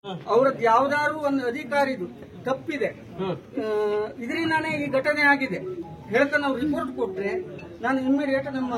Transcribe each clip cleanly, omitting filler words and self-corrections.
ಅವರದ್ದು ಯಾವ್ದಾದ್ರು ಒಂದು ಅಧಿಕಾರಿದು ತಪ್ಪಿದೆ, ಇದರಿಂದಾನೇ ಈ ಘಟನೆ ಆಗಿದೆ ಹೇಳ್ತಾ ನಾವು ರಿಪೋರ್ಟ್ ಕೊಟ್ರೆ ನಾನು ಇಮ್ಮಿಡಿಯೇಟ್ ನಮ್ಮ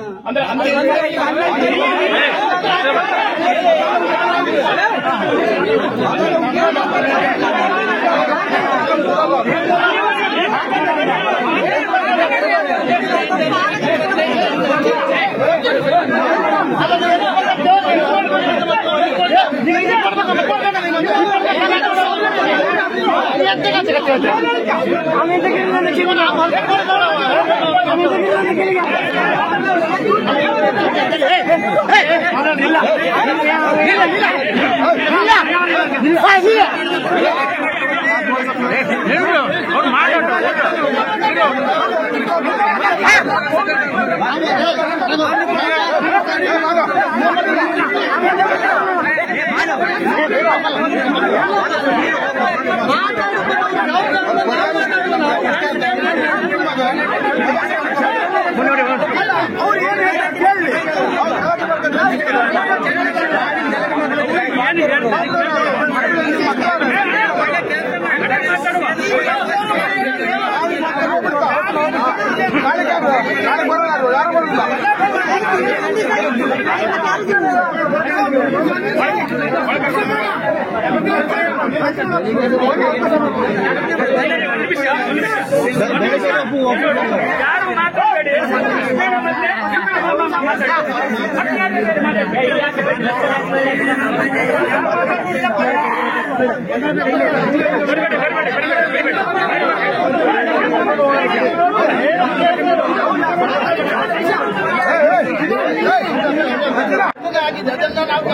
ಅದನ್ನ ನಾವು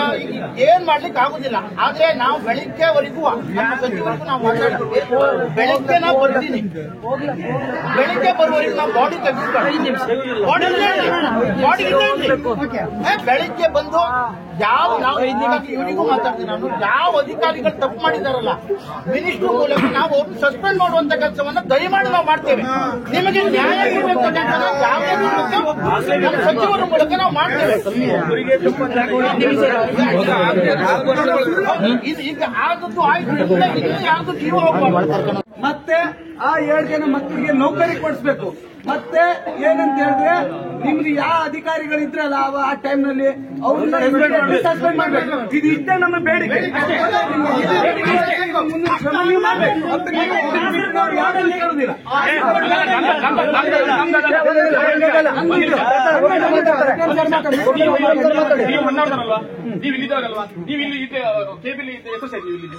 ಏನ್ ಮಾಡ್ಲಿಕ್ಕೆ ಆಗುದಿಲ್ಲ. ಆದ್ರೆ ನಾವು ಬೆಳಿಗ್ಗೆವರೆಗೂ ನಮ್ಮ ಸಚಿವರಿಗೂ ನಾವು ಮಾತಾಡ್ತೀವಿ. ಬೆಳಿಗ್ಗೆ ನಾವು ಬರ್ತೀನಿ, ಬೆಳಿಗ್ಗೆ ಬರುವವರೆಗೂ ನಾವು ಬಾಡಿ ತೆಗೆದುಕೊಂಡು ಬೆಳಿಗ್ಗೆ ಬಂದು ಯಾವ ನಾವು ಇವರಿಗೂ ಮಾತಾಡ್ತೀನಿ ನಾನು, ಯಾವ ಅಧಿಕಾರಿಗಳು ತಪ್ಪು ಮಾಡಿದಾರಲ್ಲ ಮಿನಿಸ್ಟರ್ ಮೂಲಕ ನಾವು ಅವ್ರನ್ನ ಸಸ್ಪೆಂಡ್ ಮಾಡುವಂತ ಕೆಲಸವನ್ನ ದಯಮಾಡಿ ನಾವು ಮಾಡ್ತೇವೆ. ನಿಮಗೆ ನ್ಯಾಯ ಸಿಗಬೇಕಂತ ನಮ್ಮ ಸಚಿವರ ಮೂಲಕ ನಾವು ಮಾಡ್ತೇವೆ. ಈಗ ಆದದ್ದು ಆಯ್ತು, ಯಾವ್ದು ಜೀವ ಹೋಗ್ಬಾರ್ದು. ಮತ್ತೆ ಆ 7 ಜನ ಮಕ್ಕಳಿಗೆ ನೌಕರಿ ಕೊಡಿಸ್ಬೇಕು. ಮತ್ತೆ ಏನಂತ ಹೇಳಿದ್ರೆ ನಿಮ್ಗೆ ಯಾವ ಅಧಿಕಾರಿಗಳಿದ್ರಲ್ಲ ಆ ಟೈಮ್ ನಲ್ಲಿ ಅವ್ರನ್ನ ಸಸ್ಪೆಂಡ್ ಮಾಡ್ಬೇಕು. ಇದು ಇಷ್ಟೇ ನಮ್ಮ ಬೇಡಿಕೆ. ಕೇಳುದಿಲ್ಲ. ನೀವು ಇಲ್ಲಿದ್ದವರಲ್ವಾ? ನೀವು ಇಲ್ಲಿ ಕೇಬಲ್ ಎಷ್ಟು ವರ್ಷ ಆಯ್ತು? ಇಲ್ಲಿ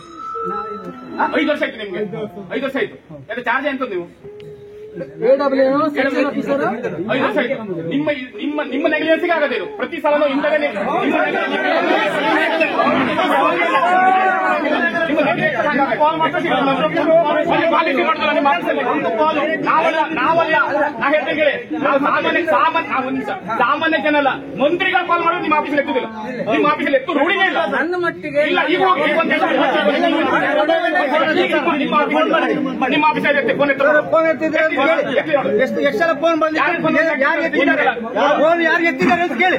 5 ವರ್ಷ ಆಯ್ತು ನಿಮ್ಗೆ? 5 ವರ್ಷ ಆಯ್ತು. ಯಾಕೆ ಚಾರ್ಜ್ ಅಂತ ನೀವು 5 ವರ್ಷ ಆಯ್ತು. ನಿಮ್ಮ ನೆಗ್ಲಿಜೆನ್ಸ್ಗೆ ಆಗದೆ ಇದು. ಪ್ರತಿ ಸಲ ಇಂಥದೇ ಸಾಮಾನ್ಯ ಜನ ಅಲ್ಲ, ಮಂತ್ರಿಗಳು ಕಾಲ್ ಮಾಡೋದು ನಿಮ್ಮ ಆಫೀಸಲ್ಲಿ ಎತ್ತುದಿಲ್ಲ. ನಿಮ್ಮ ಆಫೀಸಲ್ಲಿ ಎತ್ತು ರೂಢಿನೇ ಇಲ್ಲ. ನನ್ನ ಮಟ್ಟಿಗೆ ಇಲ್ಲ. ಈಗ ನಿಮ್ಮ ಆಫೀಸಲ್ಲಿ ಫೋನ್ ಎಷ್ಟು ಸಲ ಫೋನ್ ಬಂದಿದೆ, ಫೋನ್ ಯಾರು ಎತ್ತಿದ್ದಾರೆ ಅಂತ ಕೇಳಿ.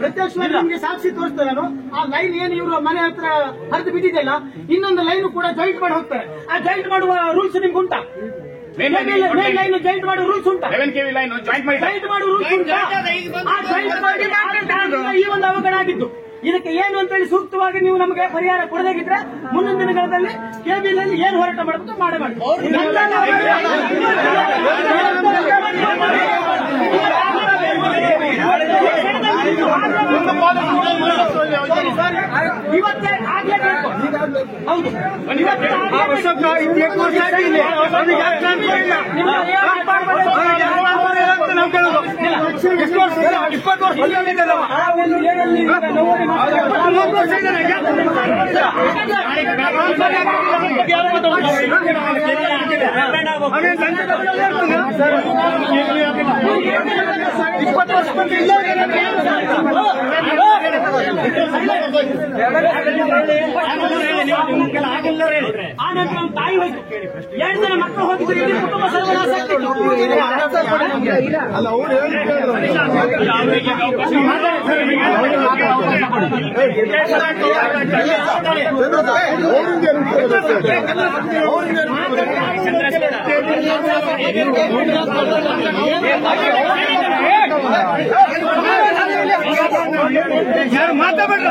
ಪ್ರತ್ಯಕ್ಷವಾಗಿ ನಿಮಗೆ ಸಾಕ್ಷಿ ತೋರಿಸ್ತಾರೆ. ನಾನು ಆ ಲೈನ್ ಏನು ಇವರು ಮನೆ ಹತ್ರ ಹರಿದು ಬಿದ್ದಿದೆಯಲ್ಲ, ಇನ್ನೊಂದು ಲೈನ್ ಕೂಡ ಜಾಯಿಂಟ್ ಮಾಡಿ ಹೋಗ್ತಾರೆ. ಆ ಜಾಯಿಂಟ್ ಮಾಡುವ ರೂಲ್ಸ್ ನಿಮ್ಗೆ ಉಂಟಾ? ಲೈನ್ ಜಾಯಿಂಟ್ ಮಾಡುವ ರೂಲ್ಸ್ ಉಂಟಾ? 11 kV ಲೈನ್ ಜಾಯಿಂಟ್ ಮಾಡುವ ರೂಲ್ಸ್ ಉಂಟಾ? ಆ ಜಾಯಿಂಟ್ ಮಾಡಿ ಈ ಒಂದು ಅವಘಡ ಆಗಿದ್ದು. ಇದಕ್ಕೆ ಏನು ಅಂತ ಹೇಳಿ ಸೂಕ್ತವಾಗಿ ನೀವು ನಮಗೆ ಪರಿಹಾರ ಕೊಡದಾಗಿದ್ರೆ ಮುಂದಿನ ದಿನಗಳಲ್ಲಿ ಕೇಬಿನಲ್ಲಿ ಏನು ಹೋರಾಟ ಮಾಡಬೇಕು ಮಾಡಬೇಕು. ಇವತ್ತೇ ಆಗ್ಲೇಬೇಕು. ಹೌದು, ಆನಂತರ ನಮ್ಮ ತಾಯಿ ಹೋಯ್ತು, 2 ಜನ ಮಕ್ಕಳು ಹೋಗಿದ್ರು, ಕುಟುಂಬ ಸರ್ವನಾಶ ಆಗ್ತಿತ್ತು. ಯಾರು ಮಾತಾಡ್ಬೇಡ್ರಿ.